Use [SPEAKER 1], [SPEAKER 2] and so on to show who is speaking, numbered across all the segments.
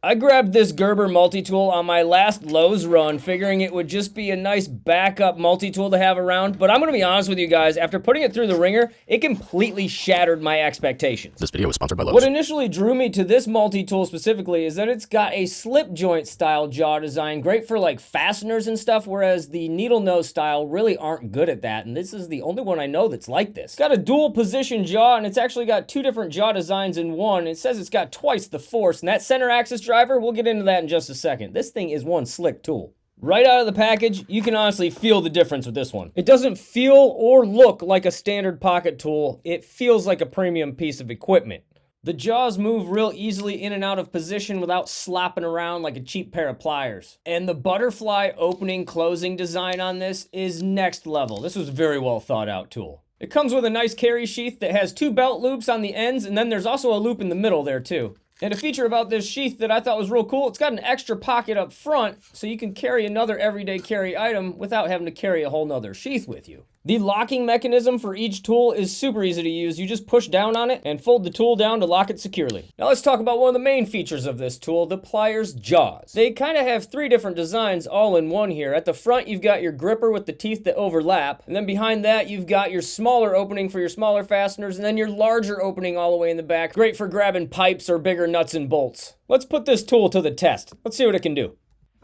[SPEAKER 1] I grabbed this Gerber multi-tool on my last Lowe's run, figuring it would just be a nice backup multi-tool to have around, but I'm gonna be honest with you guys, after putting it through the ringer, it completely shattered my expectations.
[SPEAKER 2] This video is sponsored by Lowe.
[SPEAKER 1] What initially drew me to this multi-tool specifically is that it's got a slip joint style jaw design, great for like fasteners and stuff, whereas the needle nose style really aren't good at that, and this is the only one I know that's like this. It's got a dual position jaw, and it's actually got two different jaw designs in one. It says it's got twice the force, and that center axis driver, we'll get into that in just a second. This thing is one slick tool. Right out of the package, you can honestly feel the difference with this one. It doesn't feel or look like a standard pocket tool. It feels like a premium piece of equipment. The jaws move real easily in and out of position without slopping around like a cheap pair of pliers. And the butterfly opening closing design on this is next level. This was a very well thought out tool. It comes with a nice carry sheath that has two belt loops on the ends, and then there's also a loop in the middle there too. And a feature about this sheath that I thought was real cool, it's got an extra pocket up front so you can carry another everyday carry item without having to carry a whole nother sheath with you. The locking mechanism for each tool is super easy to use. You just push down on it and fold the tool down to lock it securely. Now let's talk about one of the main features of this tool, the pliers jaws. They kind of have three different designs all in one here. At the front, you've got your gripper with the teeth that overlap. And then behind that, you've got your smaller opening for your smaller fasteners, and then your larger opening all the way in the back. Great for grabbing pipes or bigger nuts and bolts. Let's put this tool to the test. Let's see what it can do.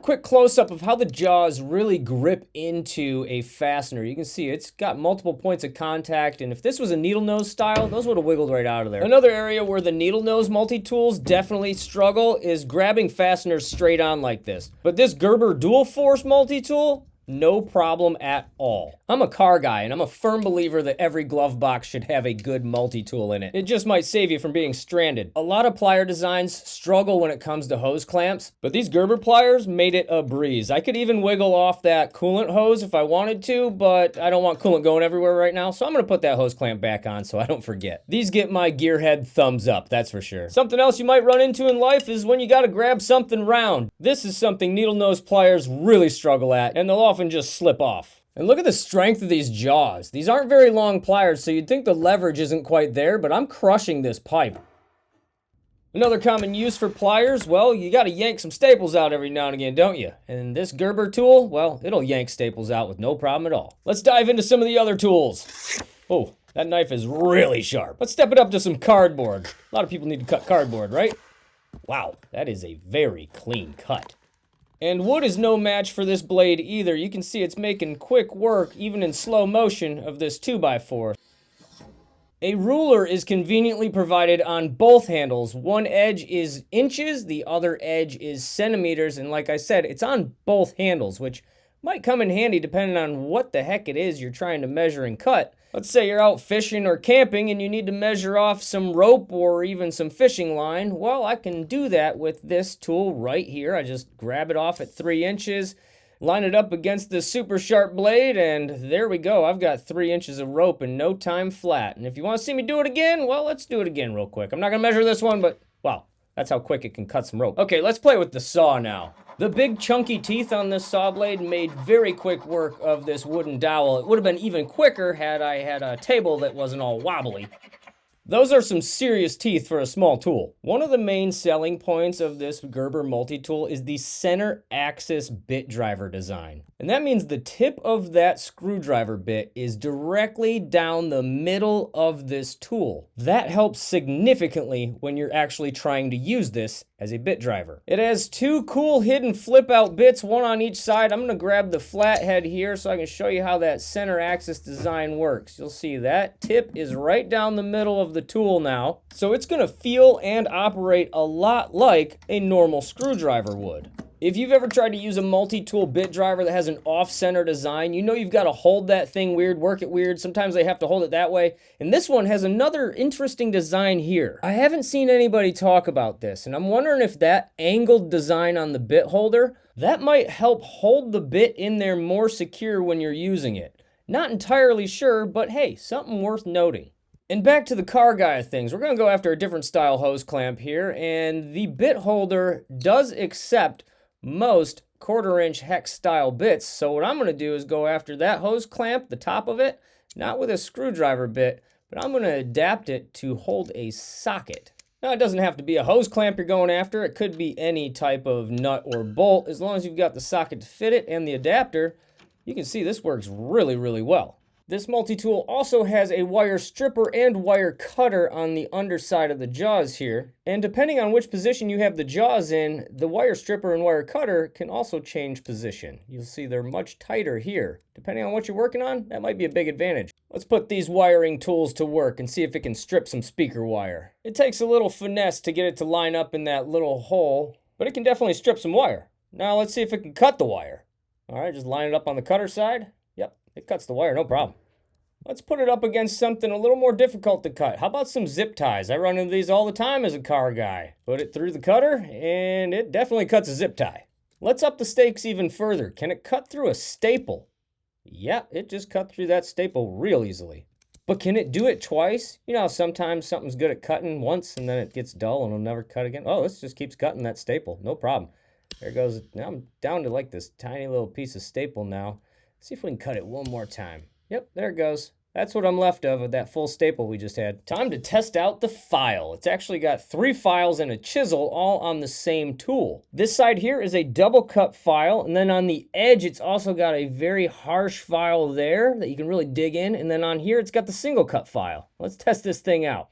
[SPEAKER 1] Quick close-up of how the jaws really grip into a fastener. You can see it's got multiple points of contact, and if this was a needle nose style, those would have wiggled right out of there. Another area where the needle nose multi-tools definitely struggle is grabbing fasteners straight on like this. But this Gerber Dual Force multi-tool, no problem at all. I'm a car guy, and I'm a firm believer that every glove box should have a good multi-tool in it. It just might save you from being stranded. A lot of plier designs struggle when it comes to hose clamps, but these Gerber pliers made it a breeze. I could even wiggle off that coolant hose if I wanted to, but I don't want coolant going everywhere right now, so I'm gonna put that hose clamp back on so I don't forget. These get my gearhead thumbs up, that's for sure. Something else you might run into in life is when you gotta grab something round. This is something needle nose pliers really struggle at, and they'll often just slip off. And look at the strength of these jaws. These aren't very long pliers, so you'd think the leverage isn't quite there, but I'm crushing this pipe. Another common use for pliers, well, you gotta yank some staples out every now and again, don't you? And this Gerber tool, well, it'll yank staples out with no problem at all. Let's dive into some of the other tools. Oh, that knife is really sharp. Let's step it up to some cardboard. A lot of people need to cut cardboard, right? Wow, that is a very clean cut. And wood is no match for this blade either. You can see it's making quick work, even in slow motion, of this 2x4. A ruler is conveniently provided on both handles. One edge is inches, the other edge is centimeters, and like I said, it's on both handles, which might come in handy depending on what the heck it is you're trying to measure and cut. Let's say you're out fishing or camping and you need to measure off some rope or even some fishing line. Well, I can do that with this tool right here. I just grab it off at 3 inches, line it up against this super sharp blade, and there we go. I've got 3 inches of rope in no time flat. And if you want to see me do it again, well, let's do it again real quick. I'm not going to measure this one, but wow, that's how quick it can cut some rope. Okay, let's play with the saw now. The big chunky teeth on this saw blade made very quick work of this wooden dowel. It would have been even quicker had I had a table that wasn't all wobbly. Those are some serious teeth for a small tool. One of the main selling points of this Gerber multi-tool is the center axis bit driver design. And that means the tip of that screwdriver bit is directly down the middle of this tool. That helps significantly when you're actually trying to use this as a bit driver. It has two cool hidden flip out bits, one on each side. I'm gonna grab the flat head here so I can show you how that center axis design works. You'll see that tip is right down the middle of the tool now. So it's gonna feel and operate a lot like a normal screwdriver would. If you've ever tried to use a multi-tool bit driver that has an off-center design, you know you've got to hold that thing weird, work it weird. Sometimes they have to hold it that way. And this one has another interesting design here. I haven't seen anybody talk about this, and I'm wondering if that angled design on the bit holder, that might help hold the bit in there more secure when you're using it. Not entirely sure, but hey, something worth noting. And back to the car guy of things, we're gonna go after a different style hose clamp here, and the bit holder does accept most 1/4-inch hex style bits. So what I'm gonna do is go after that hose clamp, the top of it, not with a screwdriver bit, but I'm gonna adapt it to hold a socket. Now, it doesn't have to be a hose clamp you're going after. It could be any type of nut or bolt. As long as you've got the socket to fit it and the adapter, you can see this works really, really well. This multi-tool also has a wire stripper and wire cutter on the underside of the jaws here. And depending on which position you have the jaws in, the wire stripper and wire cutter can also change position. You'll see they're much tighter here. Depending on what you're working on, that might be a big advantage. Let's put these wiring tools to work and see if it can strip some speaker wire. It takes a little finesse to get it to line up in that little hole, but it can definitely strip some wire. Now let's see if it can cut the wire. All right, just line it up on the cutter side. Yep, it cuts the wire, no problem. Let's put it up against something a little more difficult to cut. How about some zip ties? I run into these all the time as a car guy. Put it through the cutter, and it definitely cuts a zip tie. Let's up the stakes even further. Can it cut through a staple? Yeah, it just cut through that staple real easily. But can it do it twice? You know how sometimes something's good at cutting once, and then it gets dull and it'll never cut again? Oh, this just keeps cutting that staple. No problem. There goes. Now I'm down to like this tiny little piece of staple now. Let's see if we can cut it one more time. Yep, there it goes. That's what I'm left of that full staple we just had. Time to test out the file. It's actually got 3 files and a chisel all on the same tool. This side here is a double cut file, and then on the edge it's also got a very harsh file there that you can really dig in, and then on here it's got the single cut file. Let's test this thing out.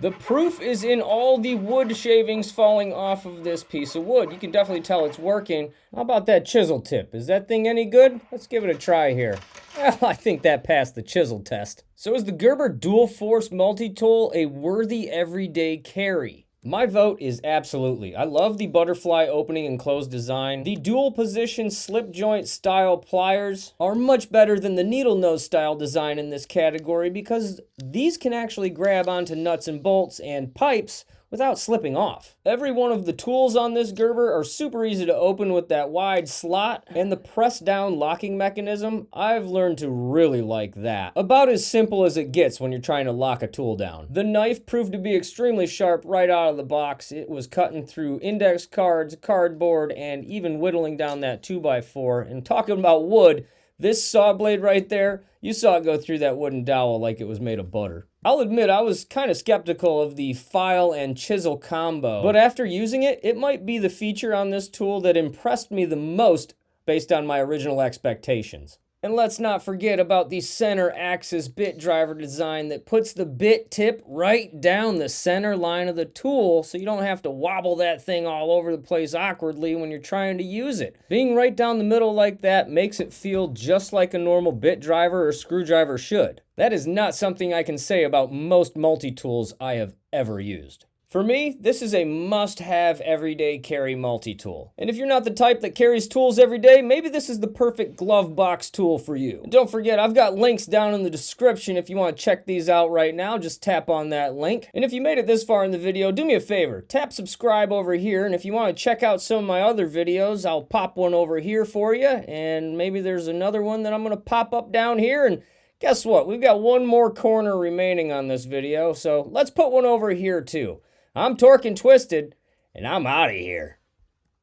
[SPEAKER 1] The proof is in all the wood shavings falling off of this piece of wood. You can definitely tell it's working. How about that chisel tip? Is that thing any good? Let's give it a try here. Well, I think that passed the chisel test. So is the Gerber Dual Force multi-tool a worthy everyday carry? My vote is absolutely. I love the butterfly opening and close design. The dual position slip joint style pliers are much better than the needle nose style design in this category because these can actually grab onto nuts and bolts and pipes without slipping off. Every one of the tools on this Gerber are super easy to open with that wide slot, and the press down locking mechanism, I've learned to really like that. About as simple as it gets when you're trying to lock a tool down. The knife proved to be extremely sharp right out of the box. It was cutting through index cards, cardboard, and even whittling down that 2x4. And talking about wood, this saw blade right there, you saw it go through that wooden dowel like it was made of butter. I'll admit I was kind of skeptical of the file and chisel combo, but after using it, it might be the feature on this tool that impressed me the most based on my original expectations. And let's not forget about the center axis bit driver design that puts the bit tip right down the center line of the tool so you don't have to wobble that thing all over the place awkwardly when you're trying to use it. Being right down the middle like that makes it feel just like a normal bit driver or screwdriver should. That is not something I can say about most multi-tools I have ever used. For me, this is a must-have everyday carry multi-tool. And if you're not the type that carries tools every day, maybe this is the perfect glove box tool for you. And don't forget, I've got links down in the description if you want to check these out right now. Just tap on that link. And if you made it this far in the video, do me a favor. Tap subscribe over here. And if you want to check out some of my other videos, I'll pop one over here for you. And maybe there's another one that I'm going to pop up down here. And guess what? We've got one more corner remaining on this video. So let's put one over here too. I'm Torque and Twisted, and I'm out of here.